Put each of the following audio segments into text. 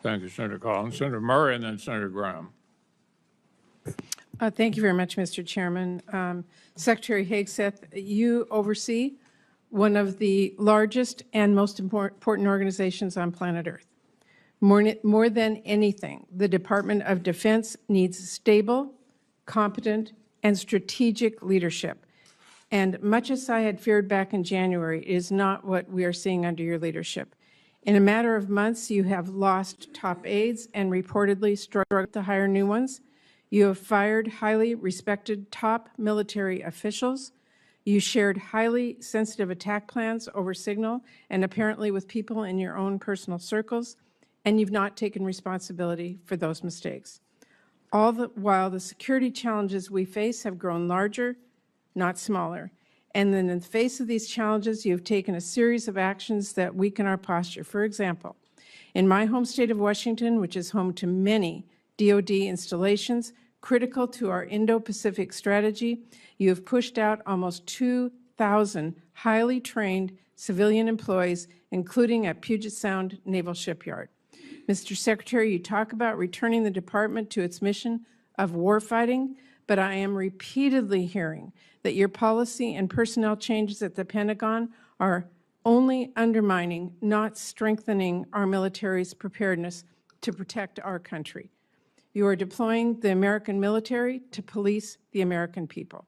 Thank you, Senator Collins. Senator Murray and then Senator Graham. Thank you very much, Mr. Chairman. Secretary Hegseth, you oversee one of the largest and most important organizations on planet Earth. More than anything, the Department of Defense needs stable, competent, and strategic leadership. And much as I had feared back in January, it is not what we are seeing under your leadership. In a matter of months, you have lost top aides and reportedly struggled to hire new ones. You have fired highly respected top military officials. You shared highly sensitive attack plans over Signal and apparently with people in your own personal circles, and you've not taken responsibility for those mistakes. All the while, the security challenges we face have grown larger, not smaller. And then in the face of these challenges, you've taken a series of actions that weaken our posture. For example, in my home state of Washington, which is home to many DoD installations critical to our Indo-Pacific strategy, you have pushed out almost 2,000 highly trained civilian employees, including at Puget Sound Naval Shipyard. Mr. Secretary, you talk about returning the department to its mission of warfighting, but I am repeatedly hearing that your policy and personnel changes at the Pentagon are only undermining, not strengthening our military's preparedness to protect our country. You are deploying the American military to police the American people.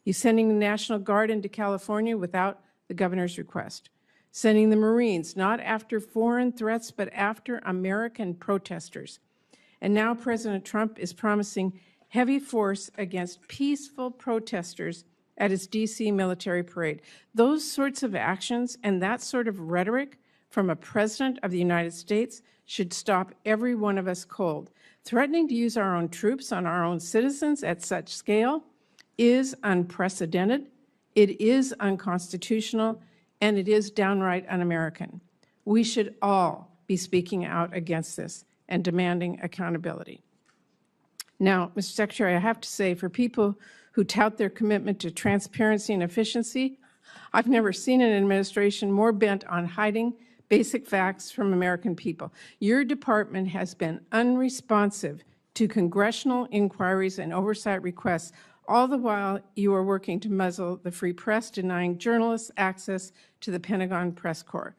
You're sending the National Guard into California without the governor's request. Sending the Marines not after foreign threats, but after American protesters. And now President Trump is promising heavy force against peaceful protesters at his D.C. military parade. Those sorts of actions and that sort of rhetoric from a president of the United States should stop every one of us cold. Threatening to use our own troops on our own citizens at such scale is unprecedented, it is unconstitutional, and it is downright un-American. We should all be speaking out against this and demanding accountability. Now, Mr. Secretary, I have to say, for people who tout their commitment to transparency and efficiency, I've never seen an administration more bent on hiding basic facts from American people. Your department has been unresponsive to congressional inquiries and oversight requests, all the while you are working to muzzle the free press, denying journalists access to the Pentagon press corps.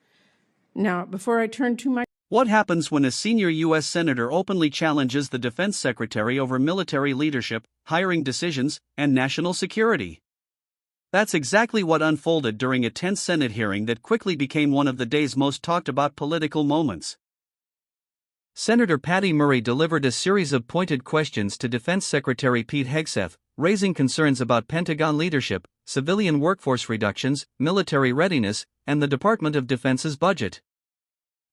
Now, before I turn to my... What happens when a senior U.S. Senator openly challenges the Defense Secretary over military leadership, hiring decisions, and national security? That's exactly what unfolded during a tense Senate hearing that quickly became one of the day's most talked about political moments. Senator Patty Murray delivered a series of pointed questions to Defense Secretary Pete Hegseth, raising concerns about Pentagon leadership, civilian workforce reductions, military readiness, and the Department of Defense's budget.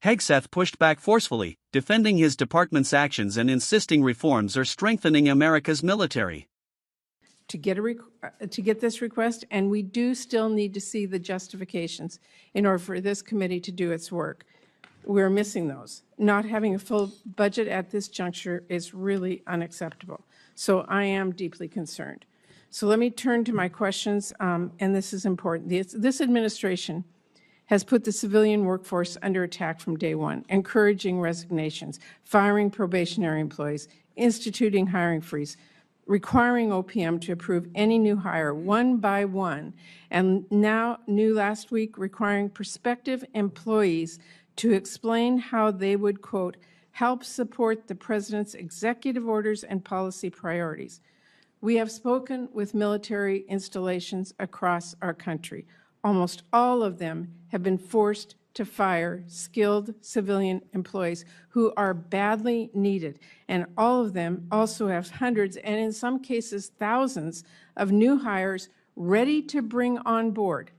Hegseth pushed back forcefully, defending his department's actions and insisting reforms are strengthening America's military. To get this request, and we do still need to see the justifications in order for this committee to do its work. We're missing those. Not having a full budget at this juncture is really unacceptable. So I am deeply concerned. So let me turn to my questions, and this is important. This administration has put the civilian workforce under attack from day one, encouraging resignations, firing probationary employees, instituting hiring freeze, requiring OPM to approve any new hire one by one, and now, new last week, requiring prospective employees to explain how they would, quote, help support the President's executive orders and policy priorities. We have spoken with military installations across our country. Almost all of them have been forced to fire skilled civilian employees who are badly needed. And all of them also have hundreds, and in some cases thousands, of new hires ready to bring on board,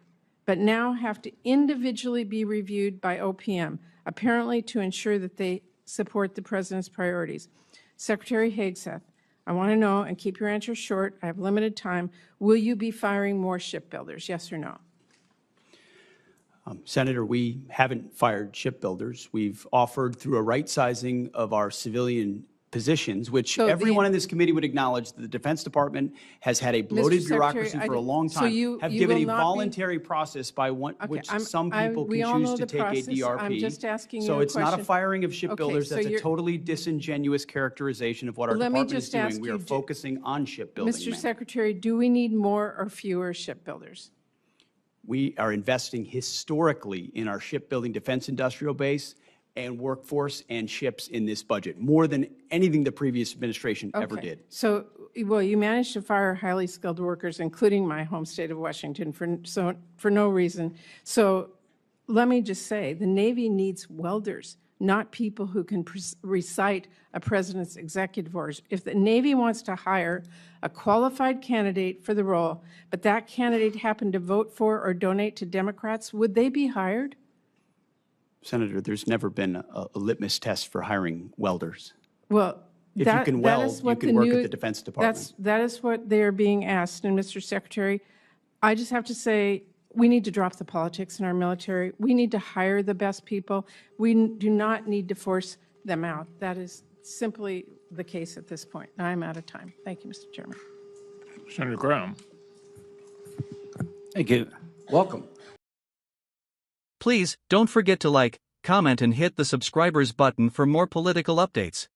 but now have to individually be reviewed by OPM, apparently to ensure that they support the President's priorities. Secretary Hegseth, I want to know, and keep your answers short, I have limited time, will you be firing more shipbuilders, yes or no? Senator, we haven't fired shipbuilders. We've offered, through a right-sizing of our civilian positions, which So everyone in this committee would acknowledge that the Defense Department has had a bloated Secretary, bureaucracy for a long so time, you have given will a not be- voluntary process by which some people we can all choose know to the take a process. DRP. I'm just asking you So a it's not a question. firing of shipbuilders. so That's a you're- totally disingenuous characterization of what our Let me department is just doing. ask We you, are focusing on shipbuilding. Mr. ma'am. Secretary, do we need more or fewer shipbuilders? We are investing historically in our shipbuilding defense industrial base and workforce and ships in this budget, more than anything the previous administration ever Okay. did. So, well, you managed to fire highly skilled workers, including my home state of Washington, for no reason. So let me just say, the Navy needs welders, not people who can recite a president's executive orders. If the Navy wants to hire a qualified candidate for the role, but that candidate happened to vote for or donate to Democrats, would they be hired? Senator, there's never been a litmus test for hiring welders. Well, If you can weld, is what you can the work at new- the Defense Department. That is what they are being asked. And Mr. Secretary, I just have to say, we need to drop the politics in our military. We need to hire the best people. We do not need to force them out. That is simply the case at this point. I'm out of time. Thank you, Mr. Chairman. Senator Graham. Thank you. Welcome. Please, don't forget to like, comment and hit the subscribers button for more political updates.